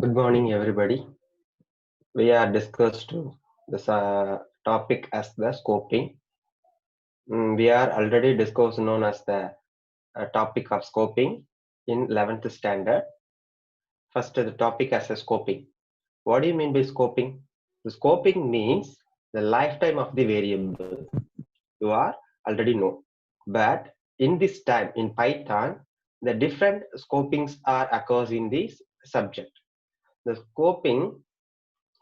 Good morning, everybody. We are discussed this topic as the scoping. We are already discussed known as the topic of scoping in 11th standard. First, the topic as a scoping. What do you mean by scoping? The scoping means the lifetime of the variable. You are already know. But in this time, in Python, the different scopings are occurs in this subject. The scoping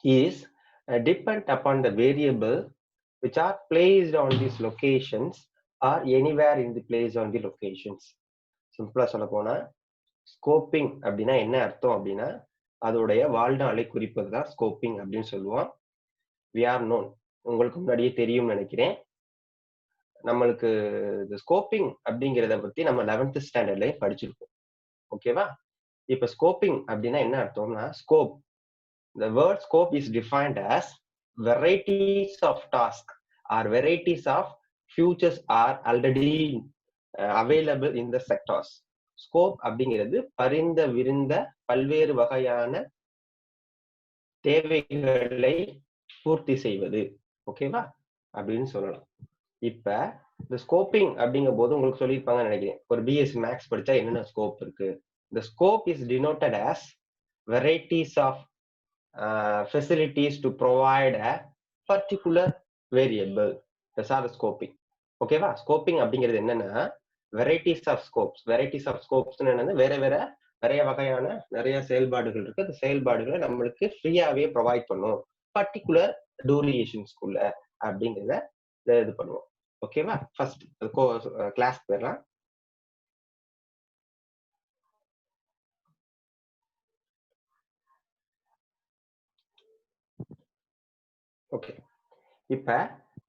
is depend upon the variable which are placed on these locations or anywhere in the place on the locations. சிம்பிளா சொல்ல போனா scoping அப்படின்னா என்ன அர்த்தம் அப்படின்னா அதோடைய வாழ்நாளை குறிப்பது தான் ஸ்கோப்பிங் அப்படின்னு சொல்லுவோம். வி ஆர் நோன், உங்களுக்கு முன்னாடியே தெரியும்னு நினைக்கிறேன். நம்மளுக்கு இந்த ஸ்கோப்பிங் அப்படிங்கிறத பத்தி நம்ம 11th ஸ்டாண்டர்ட்லயே படிச்சிருக்கோம். ஓகேவா? இப்ப ஸ்கோப்பிங் அப்படின்னா என்ன அர்த்தம்னா scope. The word scope is defined as varieties of tasks or varieties of futures are already available in the sectors. Scope அப்படிங்கிறது பரிந்த விரிந்த பல்வேறு வகையான தேவைகளை பூர்த்தி செய்வது. ஓகேவா அப்படின்னு சொல்லலாம். இப்ப இந்த ஸ்கோப்பிங் அப்படிங்கும் போது உங்களுக்கு சொல்லியிருப்பாங்கன்னு நினைக்கிறேன். ஒரு பிஎஸ்சி மேக்ஸ் படிச்சா என்னென்ன ஸ்கோப் இருக்கு. The scope is denoted as varieties of facilities to provide a particular variable. That's all the scoping. ஓகேவா? ஸ்கோப்பிங் அப்படிங்கிறது என்னன்னா varieties of scopes. Varieties of scopes என்னன்னா நிறைய வகையான நிறைய செயல்பாடுகள் இருக்கு. அந்த செயல்பாடுகளை நம்மளுக்கு ஃப்ரீயாவே ப்ரொவைட் பண்ணும் பர்டிகுலர் டூரேஷன்ஸ்குள்ள அப்படிங்கிறத இது பண்ணுவோம். ஓகேவா? ஃபர்ஸ்ட் கிளாஸ் போயிடலாம். ஓகே, இப்ப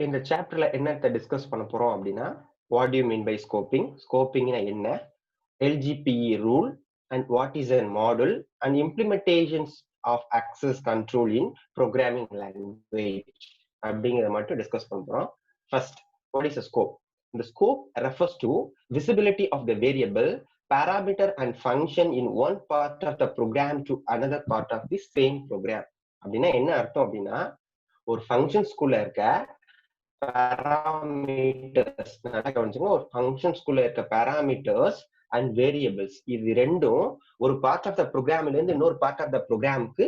இந்த சாப்டர்ல என்னத்தை டிஸ்கஸ் பண்ண போறோம் அப்படின்னா what do you mean by scoping, ஸ்கோப்பிங்னா என்ன, LGPE rule and what is an model and implementations of access control in programming language அப்படிங்கிறத மட்டும் டிஸ்கஸ் பண்றோம். First, what is a scope? The scope refers to visibility of the variable, parameter and function in one part of the program to another part of the same program. அப்படின்னா என்ன அர்த்தம் அப்படின்னா ஒரு ஃபங்க்ஷன்ஸ்குள்ள இருக்க parameters, ஒரு ஃபங்க்ஷன்ஸ்குள்ள இருக்க parameters and variables இது ரெண்டும் ஒரு பார்ட் ஆஃப் த ப்ரோக்ராம்ல இருந்து இன்னொரு பார்ட் ஆஃப் த ப்ரோக்ராமுக்கு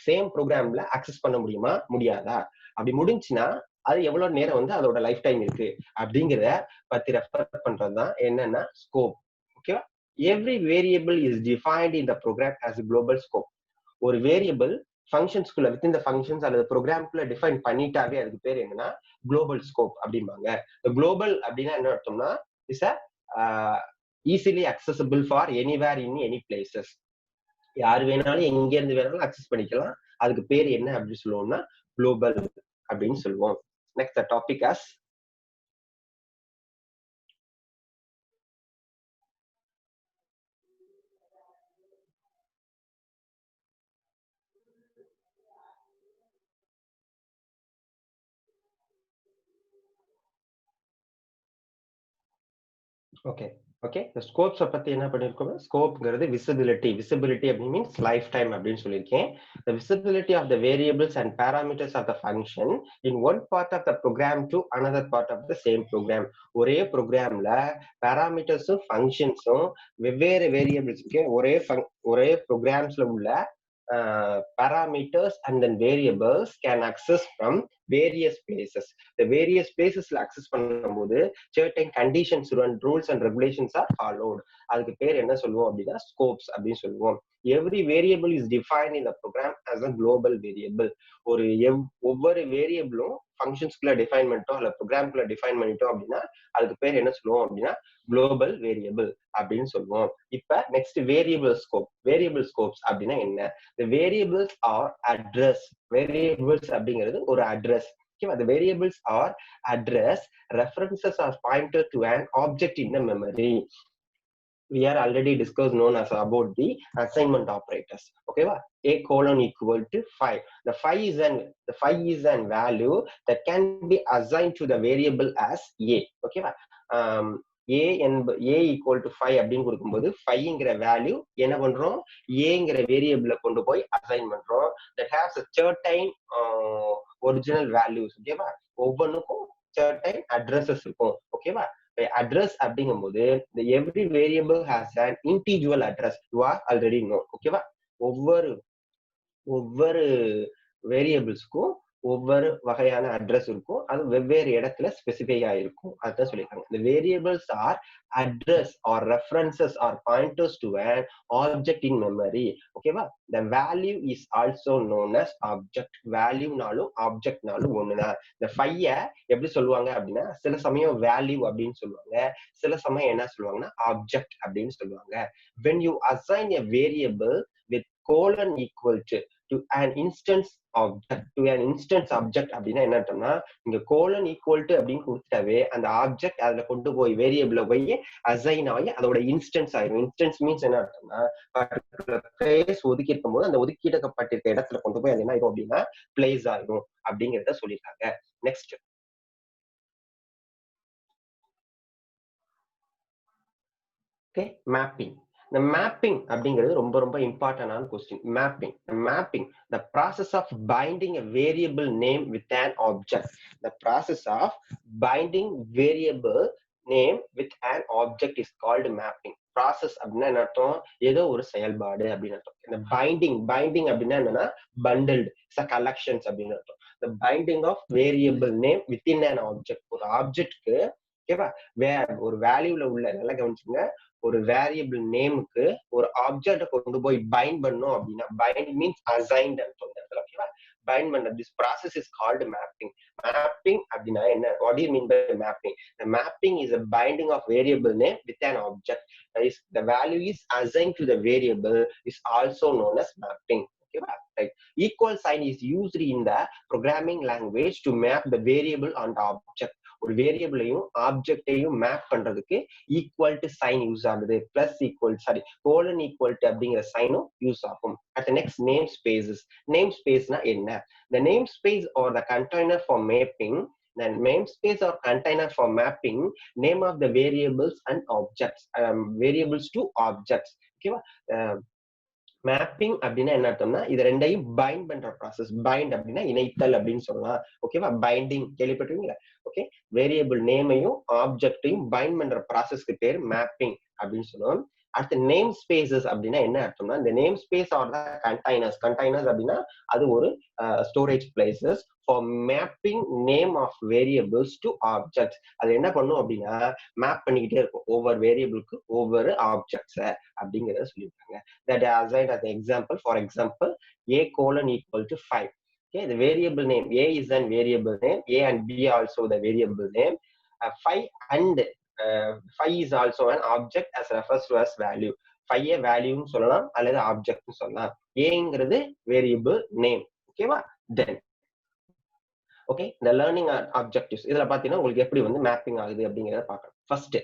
சேம் ப்ரோக்ராம்ல அக்சஸ் பண்ண முடியுமா முடியாதா? அப்படி முடிஞ்சுன்னா அது எவ்வளவு நேரம் வந்து அதோட லைஃப் டைம் இருக்கு அப்படிங்கிறத பத்தி ரெஃபர் பண்றதுதான் என்னன்னா ஸ்கோப். ஓகேவா? Every variable is defined in the program as global scope. ஒரு வேரியபிள் ஃபங்க்ஷன்ஸ்குள்ள வித்தின் த ஃபங்க்ஷன்ஸ் அல்லது ப்ரோக்ராம்குள்ள டிஃபைன் பண்ணிட்டாவே அதுக்கு பேர் என்னன்னா குளோபல் ஸ்கோப் அப்படிம்பாங்க. குளோபல் அப்படின்னா என்ன அர்த்தம்னா is easily accessible for anywhere in any places. யார் வேணாலும் எங்க இருந்து வேணாலும் அக்சஸ் பண்ணிக்கலாம். அதுக்கு பேர் என்ன அப்படின்னு சொல்லுவோம்னா குளோபல் அப்படின்னு சொல்லுவோம். Next the topic as okay okay இந்த ஸ்கோப்ஸை பத்தி என்ன பண்ணிருக்கோம்? ஸ்கோப்ங்கிறது விசிபிலிட்டி. விசிபிலிட்டி அப்படின்னு மீன்ஸ் லைஃப் டைம் அப்படின்னு சொல்லியிருக்கேன். The visibility of the variables and parameters of the function in one part of the program to another part of the same program. ஒரே ப்ரோக்ராம்ல பாராமீட்டர்ஸும் ஃபங்க்ஷன்ஸும் வெவ்வேறு வேரியபிள்ஸ்க்கு ஒரே ப்ரோக்ராம்ஸ்ல உள்ள parameters and then variables can access from various places. The various placesல access பண்ணும்போது certain conditions and rules and regulations are followed. அதுக்கு பேர் என்ன சொல்லுவோம் அப்படின்னா scopes அப்படின்னு சொல்லுவோம். Every variable is defined in the program as a global variable. ஒவ்வொரு வேரியபிளும் ஃபங்க்ஷன்ஸ்குள்ள define பண்ணிட்டோம் இல்ல ப்ரோக்ராம்குள்ள டிஃபைன் பண்ணிட்டோம் அப்படின்னா அதுக்கு பேர் என்ன சொல்லுவோம் அப்படின்னா குளோபல் வேரியபிள் அப்படின்னு சொல்லுவோம். இப்ப next variable scope. Variable scopes அப்படின்னா என்ன? The variables are address. Variables அப்படிங்கிறது ஒரு address. Okay, the variables are address. References are pointed to an object in the memory. We are already discussed known as about the assignment operators. Okay, a colon equal to 5. The 5 is an value that can be assigned to the variable as a. Okay, a equal to 5 அப்படின்னு கொடுக்கும்போது 5ங்கிற value என்ன பண்றோம், ஏங்கிற வேரியபிள கொண்டு போய் assign பண்றோம். That has a certain original values. ஓகேவா, ஒவ்வொன்றுக்கும் certain addresses இருக்கும். ஓகேவா, அட்ரஸ் அப்படிங்கும்போது every variable has an individual address. You are already know. ஓகேவா, ஒவ்வொரு வேரியபிள்ஸ்க்கும் ஒவ்வொரு வகையான அட்ரஸ் இருக்கும். அது வெவ்வேறு இடத்துல ஸ்பெசிஃபை ஆயிருக்கும். அதுதான் சொல்லியிருக்காங்க. The variables are address or references or pointers to an object in memory. ஓகேவா, the value is also known as object. வேல்யூனாலும் ஆப்ஜெக்ட்னாலும் ஒண்ணுதான். இந்த 5 எப்படி சொல்லுவாங்க அப்படின்னா, சில சமயம் வேல்யூ அப்படின்னு சொல்லுவாங்க, சில சமயம் என்ன சொல்லுவாங்கன்னா ஆப்ஜெக்ட் அப்படின்னு சொல்லுவாங்க. When you assign a variable with colon equal to an instance object அப்படின்னா என்ன அர்த்தம்னா, இங்க கோலன் ஈக்குவல் டு அப்படின்னு கொடுத்துட்டாவே அந்த ஆப்ஜெக்ட் அதுல கொண்டு போய் வேரியபிள போய் அசைன் ஆகி அதோட இன்ஸ்டன்ஸ் ஆயிரும். இன்ஸ்டன்ஸ் மீன்ஸ் என்ன அர்த்தம்னா, பிளேஸ் ஒதுக்கி இருக்கும் போது அந்த ஒதுக்கிடப்பட்டிருக்க இடத்துல கொண்டு போய் அது என்ன ஆயிரும் அப்படின்னா பிளேஸ் ஆயிரும் அப்படிங்கிறத சொல்லியிருக்காங்க. Next, okay, mapping. இந்த மேப்பிங் அப்படிங்கிறது ரொம்ப ரொம்ப இம்பார்ட்டன்டான question. Mapping the process of binding a variable name with an object. The process of binding variable name with an object is called mapping. Process அப்படின்னா என்ன அர்த்தம், ஏதோ ஒரு செயல்பாடு அப்படின்னு அர்த்தம். இந்த பைண்டிங் அப்படின்னா என்னன்னா பண்டல்டு கலெக்ஷன்ஸ் அப்படின்னு அர்த்தம். the binding of variable name within an object. ஒரு ஆப்ஜெக்ட்க்கு, ஓகேவா, ஒரு வேல்யூல உள்ள, நல்லா கவனிச்சுங்க, ஒரு வேரியபிள் நேமுக்கு ஒரு ஆப்ஜெக்ட கொண்டு போய் பைண்ட் பண்ணும் அப்படின்னா, பைண்ட் மீன்ஸ் அசைன்ட் அர்த்தம். ஓகேவா, பைண்ட் பண்ண this process is called mapping. Mapping அப்படின்னா என்ன, what you mean by mapping? The mapping is a binding of variable name with an object. The value is assigned to the variable is also known as mapping. ஓகேவா, right. Equal sign is used in the programming language to map the variable and object. ஒரு வேரியபிளையும் ஆப்ஜெக்டையும் map பண்றதுக்கு equal to sign use ஆகுது. Plus equal, colon equal to அப்படிங்கிற சைனும் use ஆகும். At next, name spaces. Name ஸ்பேஸ்னா என்ன? The namespace or the container for mapping. The namespace or container for mapping name of the variables and objects, variables to objects. ஓகேவா, mapping அப்படின்னா என்ன அர்த்தம்னா, இது ரெண்டையும் பைண்ட் பண்ற ப்ராசஸ். பைண்ட் அப்படின்னா இணைத்தல் அப்படின்னு சொல்லலாம். ஓகேவா, பைண்டிங் கேள்விப்பட்டிருக்கீங்களா? ஓகே, வேரியபிள் நேமையும் ஆப்ஜெக்டையும் பைண்ட் பண்ற ப்ராசஸ்க்கு பேர் மேப்பிங் அப்படின்னு சொல்லுவோம். அடுத்து நேம் ஸ்பேசஸ் அப்படின்னா என்ன அர்த்தம்னா, இந்த name space are the containers அப்படின்னா அது ஒரு storage places for mapping name of variables to objects. அது என்ன பண்ணும் அப்படின்னா மேப் பண்ணிக்கிட்டே இருக்கும் ஒவ்வொரு வேரியபிளுக்கு ஒவ்வொரு ஆப்ஜெக்ட்ஸ் அப்படிங்கிறத சொல்லியிருக்காங்க. That are assigned as an example. For example, a colon equal to 5. Okay, the variable name a is an variable name. A and b also the variable name. 5 and 5 is also an object as refers to as value. 5 value னு சொல்லலாம் அல்லது object னு சொல்லலாம். aங்கிறது variable name. ஓகேவா, then okay, இந்த learning objectives இதுல பாத்தீங்கன்னா உங்களுக்கு எப்படி வந்து மேப்பிங் ஆகுது அப்படிங்கறத பார்க்கலாம். First,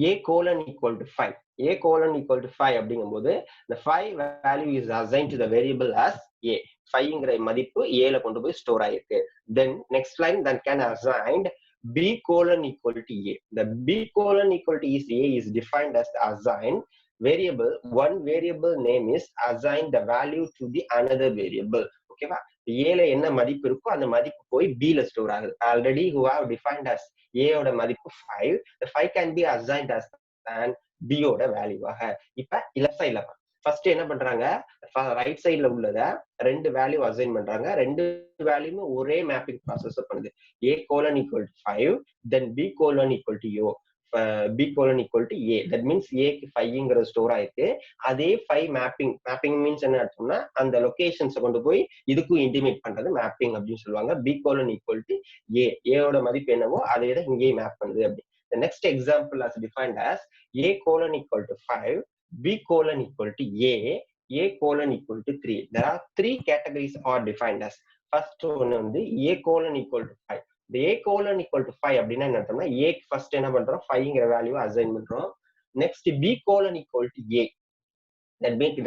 a colon equal to 5. a colon equal to 5 அப்படிங்கும்போது the 5 value is assigned to the variable as a. 5ங்கிற மதிப்பு a ல கொண்டு போய் ஸ்டோர் ஆயிருக்கு. Then next line, that can assigned b colon equal to a. The b colon equal to is a is defined as the assigned variable. One variable name is assigned the value to the another variable. ஓகேவா, ஏல என்ன மதிப்பு இருக்கோ அந்த மதிப்பு போய் b ல store ஆகுது. Already who have defined as a ஓட மதிப்பு 5. the 5 can be assigned as an b ஓட வேல்யூவாக. இப்ப லெஃப்ட் சைடுல ஃபர்ஸ்ட் என்ன பண்றாங்க, ரைட் சைடுல உள்ளத ரெண்டு வேல்யூ அசைன் பண்றாங்க. ரெண்டு வேல்யூமே ஒரே மேப்பிங் ப்ராசஸ் பண்ணுது. a colon equal to 5, then b colon equal to b colon equal to a. that means a க்கு 5ங்கிற ஸ்டோர் ஆயிருக்கு. அதே 5 மேப்பிங் மீன்ஸ் என்ன அர்த்தம்னா அந்த லொகேஷன்ஸ் கொண்டு போய் இதுக்கும் இன்டிமேட் பண்றது மேப்பிங் அப்படின்னு சொல்லுவாங்க. b colon equal to a. a ஓட மதிப்பு என்னவோ அதே தான் இங்கேயும் மேப் பண்ணுது அப்படி. The next example is defined as a colon equal to 5, b colon equal to a colon equal to 3. There are three categories are defined as. First one வந்து a colon equal to 5. The a colon equal to 5 அப்படின்னா என்ன அர்த்தம்னா a க்கு first என்ன பண்றோம், 5ங்கிற value assign பண்றோம். Next b colon equal to a.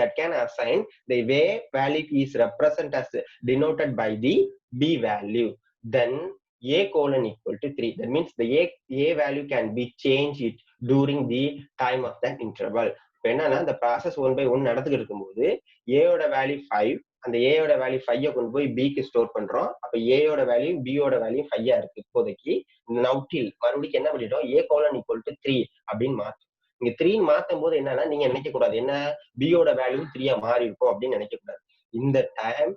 that can assign the way value is represented as denoted by the b value. Then a colon equal to 3. That means the a value can be changed during the time of that interval. இப்போ என்னன்னா இந்த process 1/1 நடந்துகிட்டு இருக்கும்போது ஏயோட value 5, அந்த ஏயோட value 5 கொண்டு போய் பிக்கு store பண்றோம். அப்ப ஏயோட வேல்யூ பியோட வேல்யூ 5 இருக்கு இப்போதைக்கு. நவுட்டில் மறுபடியும் என்ன பண்ணிட்டோம், a colon equal to 3 அப்படின்னு மாத்தோம். இங்க 3 மாத்தும் போது என்னன்னா நீங்க நினைக்க கூடாது என்ன பியோட வேல்யூ 3 மாறி இருக்கும் அப்படின்னு நினைக்க கூடாது. இந்த டைம்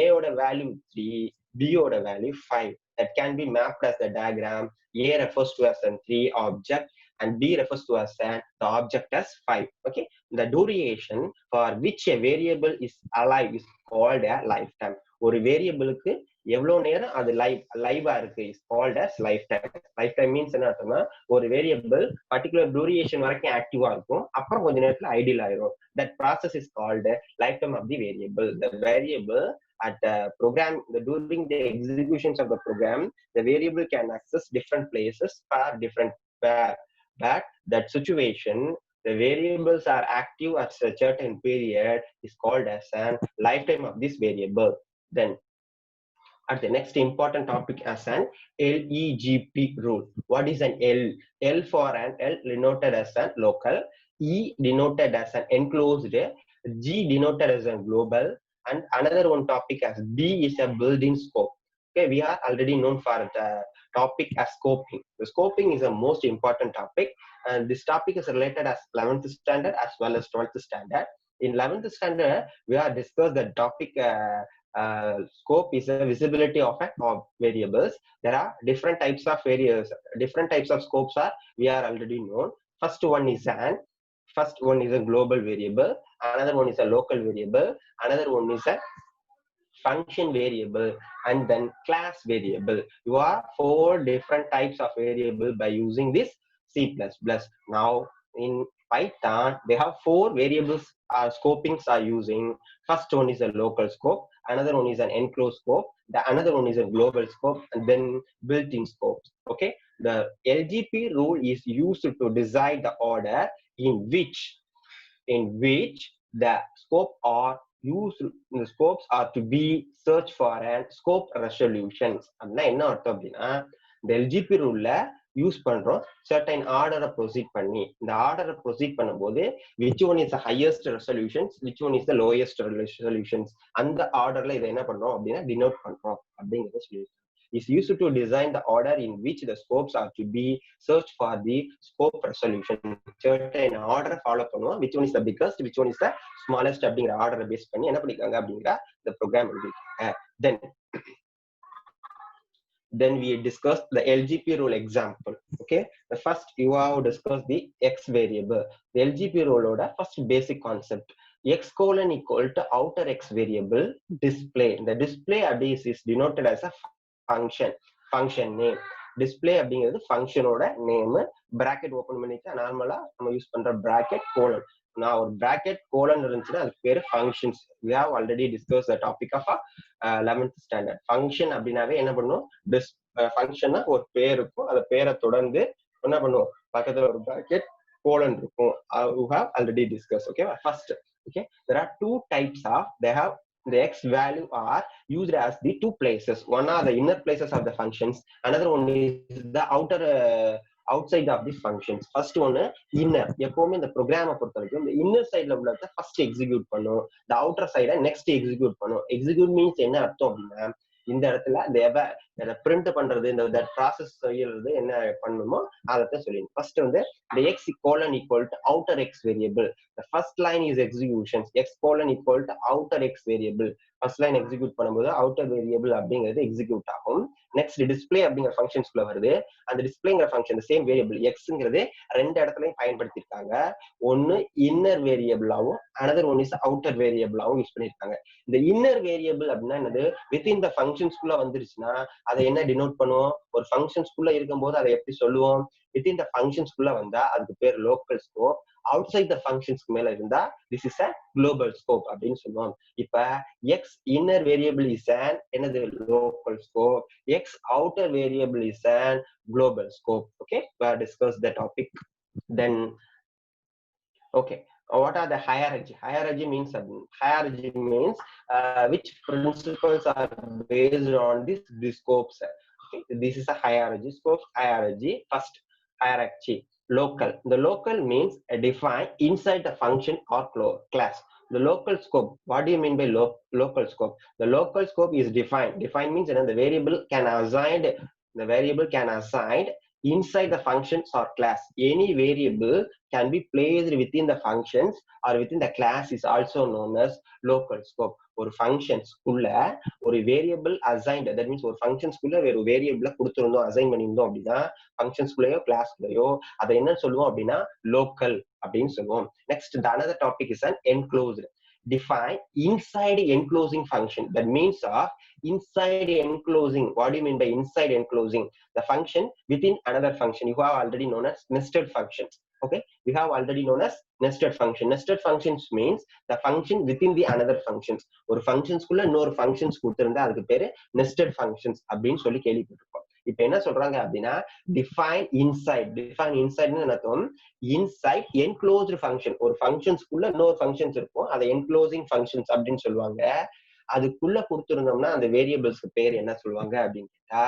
ஏயோட வேல்யூ 3, பியோட value 5. That can be mapped as the diagram. A refers to as an 3 object and B refers to as the object as 5. Okay, the duration for which a variable is alive is called a lifetime. ஒரு வேரியபிளுக்கு எவ்வளவு நேரம் அது லைவா இருக்கு is called as lifetime. Lifetime means என்ன அர்த்தம்னா ஒரு variable particular duration வரைக்கும் ஆக்டிவா இருக்கும், அப்புறம் கொஞ்ச நேரத்துல ஐடியல் ஆயிரும். That process is called lifetime of the variable. The variable at the program, during the executions of the program, the variable can access different places for different but that situation, the variables are active at a certain period is called as a lifetime of this variable. Then at the next important topic as an LEGB rule. What is an L? L for an L denoted as a local, E denoted as an enclosed, G denoted as a global, and another one topic as B is a built-in scope. Okay, we are already known for the topic as scoping. The scoping is the most important topic, and this topic is related as 11th standard as well as 12th standard. In 11th standard, we are discussed the topic scope is the visibility of variables. There are different types of variables, different types of scopes are we are already known. First one is a global variable, another one is a local variable, another one is a function variable, and then class variable. You are 4 different types of variable by using this C++. Now in Python they have 4 variables scopings are using. First one is a local scope, another one is an enclosed scope, the another one is a global scope, and then built-in scopes. Okay, the LGP rule is used to decide the order in which the scope are used. The scopes are to be searched for and scope resolutions. அப்படின்னா என்ன அர்த்தம் அப்படின்னா இந்த LGP ரூல்ல use பண்றோம் certain ஆர்டரை proceed பண்ணி. இந்த ஆர்டரை ப்ரொசீட் பண்ணும்போது which one is the highest resolutions, which one is the lowest resolutions, அந்த ஆர்டர்ல இதை என்ன பண்றோம் அப்படின்னா டினோட் பண்றோம் அப்படிங்கிறத சொல்லி is used to design the order in which the scopes are to be searched for the scope resolution. certain order follow பண்ணுவோம், which one is the biggest, which one is the smallest அப்படிங்கிற ஆர்டரை base பண்ணி என்ன பண்ணிருக்காங்க அப்படிங்கிற the program எழுதிருக்காங்க. Then we discussed the LGP rule example. Okay, the first you have discussed the x variable. The LGP rule oda first basic concept, x colon equal to outer x variable display. The display is denoted as a function name. Display அப்படிங்கிறது ஃபங்க்ஷனோட name. Bracket open பண்ணிட்டு நார்மலா நம்ம use பண்ற bracket colon. நான் ஒரு bracket colon இருந்துச்சுன்னா அதுக்கு பேரு functions. we have already discussed the topic of 11th standard. Function அப்படின்னாவே என்ன பண்ணும், ஃபங்க்ஷன்னா ஒரு பேர் இருக்கும், அந்த பேரை தொடர்ந்து என்ன பண்ணும் பக்கத்துல ஒரு பிராக்கெட் கோலன் இருக்கும். you have already discussed. Okay, first, okay, there are 2 types of, they have the x value are used as the 2 places. One are the inner places of the functions, another one is the outside of the functions. First one inner. எப்பவுமே இந்த ப்ரோக்ராமை பொறுத்த வரைக்கும் இந்த inner சைட்ல உள்ளத first execute பண்ணும், the outer side next execute பண்ணும். எக்ஸிக்யூட் மீன்ஸ் என்ன அர்த்தம் அப்படின்னா இந்த இடத்துல பிரிண்ட் பண்றது, இந்த ப்ராசஸ் செய்யறது என்ன பண்ணணுமோ அதை சொல்லிடும். ஃபர்ஸ்ட் வந்து the x colon equal to outer x variable. The first line is executions. x colon equal to outer x variable. First line execute பண்ணும்போது அவுட்டர் வேரியபிள் அப்படிங்கிறது எக்ஸிக்யூட் ஆகும். நெக்ஸ்ட் டிஸ்பிளே அப்படிங்கிற ஃபங்க்ஷன்ஸ்குள்ள வருது. அந்த டிஸ்பிளேங்கிற ஃபங்க்ஷன் சேம் வேரியபிள் எக்ஸ்ங்கிறது 2 இடத்துலயும் பயன்படுத்திருக்காங்க. ஒன்னு இன்னர் வேரியபிளாவும் அனதர் ஒன் இஸ் அவுட்டர் வேரியபிளாவும் யூஸ் பண்ணிருக்காங்க. இந்த இன்னர் வேரியபிள் அப்படின்னா என்னது, வித்தின் த ஃபங்க்ஷன்ஸ்குள்ள வந்துருச்சுன்னா அதை என்ன டினோட் பண்ணுவோம், ஒரு ஃபங்க்ஷன்ஸ்குள்ள இருக்கும்போது அதை எப்படி சொல்லுவோம், வித்தின் த ஃபங்க்ஷன்ஸ்குள்ள வந்தா அதுக்கு பேர் லோக்கல் ஸ்கோப். அவுட்சைட் த ஃபங்க்ஷன்ஸ்க்கு மேல இருந்தா this is a global scope அப்படின்னு சொல்லுவோம். இப்ப x inner variable is an என்னது local scope, x outer variable is an global scope. Okay, we have discussed the topic. Then okay, what are the hierarchy? Hierarchy means which principles are based on these scopes. Okay? This is a hierarchy. Scope hierarchy. First hierarchy. Local. The local means defined inside the function or class. The local scope. What do you mean by local scope? The local scope is defined. Defined means the variable can assign. The variable can assign inside the functions or class. Any variable can be placed within the functions or within the class is also known as local scope. ஒரு ஃபங்க்ஷன்ஸ்குள்ள ஒரு variable assigned, that means ஒரு ஃபங்க்ஷன்ஸ்குள்ள வேற வேரியபிள கொடுத்துருந்தோம், assign பண்ணியிருந்தோம் அப்படின்னா ஃபங்க்ஷன்ஸ்குள்ளேயோ கிளாஸ்குள்ளேயோ அதை என்ன சொல்லுவோம் அப்படின்னா லோக்கல் அப்படின்னு சொல்லுவோம். Next the another topic is an enclosed. Define inside enclosing function. That means of inside enclosing. What do you mean by inside enclosing? The function within another function. You have already known as nested functions. Okay, we have already known as nested function. Nested functions means the function within the another functions. ஒரு ஃபங்க்ஷன்ஸ்குள்ள இன்னொரு functions கொடுத்திருந்தா அதுக்கு பேரு nested functions அப்படின்னு சொல்லி கேள்விப்பட்டிருக்கோம். இப்ப என்ன சொல்றாங்க அப்படின்னா define inside. Define inside அர்த்தம் inside enclosed function. ஒரு ஃபங்க்ஷன்ஸ்குள்ள இன்னொரு ஃபங்க்ஷன்ஸ் இருக்கும், அதை enclosing functions அப்படின்னு சொல்லுவாங்க. அதுக்குள்ள கொடுத்திருந்தோம்னா அந்த வேரியபிள்ஸ்க்கு பேர் என்ன சொல்லுவாங்க அப்படின்னு கேட்டா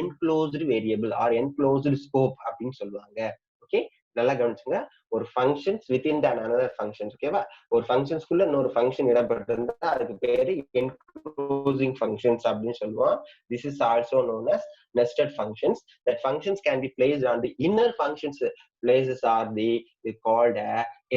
enclosed variable or enclosed scope அப்படின்னு சொல்லுவாங்க. ஓகே, நல்லா கவனிச்சுங்க. ஒரு functions within the another functions. ஓகேவா, ஒரு ஃபங்க்ஷன்ஸ்குள்ள இன்னொரு ஃபங்க்ஷன் இடப்பட்டிருந்தா அதுக்கு பேரு enclosing functions அப்படின்னு சொல்லுவோம். This is also known as nested functions. That functions can be placed on the inner functions. Places are called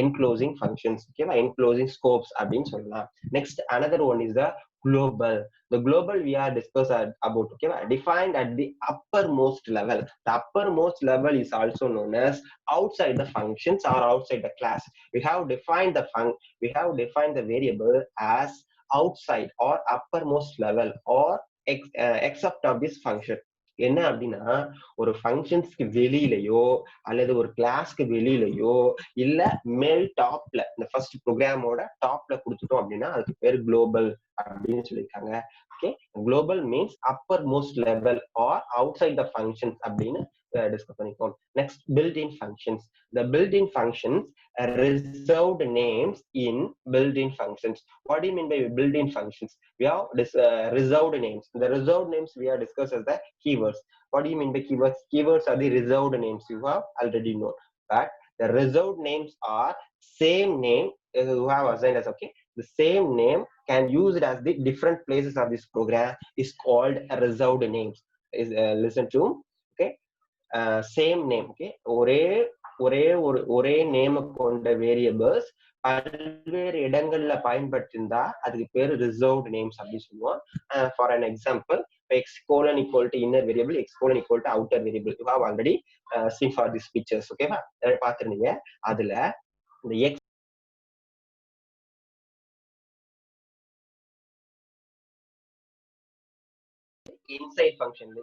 enclosing functions. ஓகேவா, enclosing scopes அப்படின்னு சொல்லலாம். Next another one is the global. The global we are discussed about. Okay, defined at the uppermost level. The uppermost level is also known as outside the functions or outside the class. We have defined the variable as outside or uppermost level or except of this function. என்ன அப்படின்னா ஒரு ஃபங்க்ஷன்ஸ்க்கு வெளியிலயோ அல்லது ஒரு கிளாஸ்க்கு வெளியிலயோ இல்ல மேல் டாப்ல இந்த ஃபர்ஸ்ட் ப்ரோக்ராமோட டாப்ல கொடுத்துட்டோம் அப்படின்னா அதுக்கு பேர் குளோபல் அப்படின்னு சொல்லியிருக்காங்க. Okay, global means uppermost level or outside the functions அப்படின்னு டிஸ்கஸ் பண்ணிப்போம். Next built-in functions. The built-in functions reserved names in built-in functions. What do you mean by built-in functions? We have this reserved names. The reserved names we are discussed as the keywords. What do you mean by keywords? Keywords are the reserved names you have already known. But the reserved names are same name you have assigned as. Okay, the same name can use it as the different places of this program is called reserved names. Is listen to. Okay, same name. Okay, ஒரே name கொண்ட variables பல்வேறு இடங்கள்ல பயன்படுத்திருந்தா அதுக்கு பேரு reserved names அப்படின்னு சொல்லுவோம். For an example, x colon equal to inner variable, x colon equal to outer variable. You have already seen for these pictures. ஓகேவா, பாத்துருந்தீங்க. அதுல இந்த x இன்சைட் ஃபங்க்ஷன்ல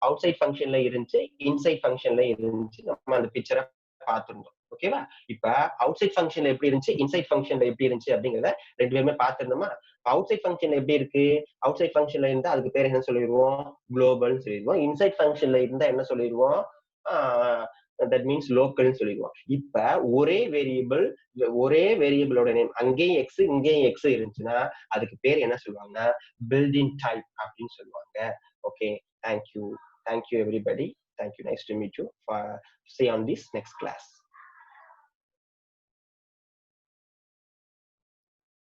அவுட்சைட் ஃபங்க்ஷன்ல இருந்துச்சு, இன்சைட் ஃபங்க்ஷன்ல இருந்துச்சு. நம்ம அந்த பிக்சரை பார்த்திருந்தோம். ஓகேவா, இப்ப அவுட்சைட் ஃபங்க்ஷன்ல எப்படி இருந்துச்சு, இன்சைட் ஃபங்க்ஷன்ல எப்படி இருந்துச்சு அப்படிங்கறத ரெண்டு பேருமே பார்த்திருந்தோமா. அவுட்சைட் ஃபங்க்ஷன்ல எப்படி இருக்கு, அவுட்சைட் ஃபங்க்ஷன்ல இருந்தா அதுக்கு பேர் என்ன சொல்லிடுவோம், குளோபல்னு சொல்லிடுவோம். இன்சைட் ஃபங்க்ஷன்ல இருந்தா என்ன சொல்லிடுவோம், தட் மீன்ஸ் லோக்கல்னு சொல்லிடுவோம். இப்ப ஒரே வேரியபிளோட நேம் அங்கேயும் எக்ஸ் இங்கேயும் எக்ஸ் இருந்துச்சுன்னா அதுக்கு பேர் என்ன சொல்லுவாங்கன்னா பில்டிங் டைப் அப்படின்னு சொல்லுவாங்க. Okay, thank you everybody. Thank you, nice to meet you. See you on this next class.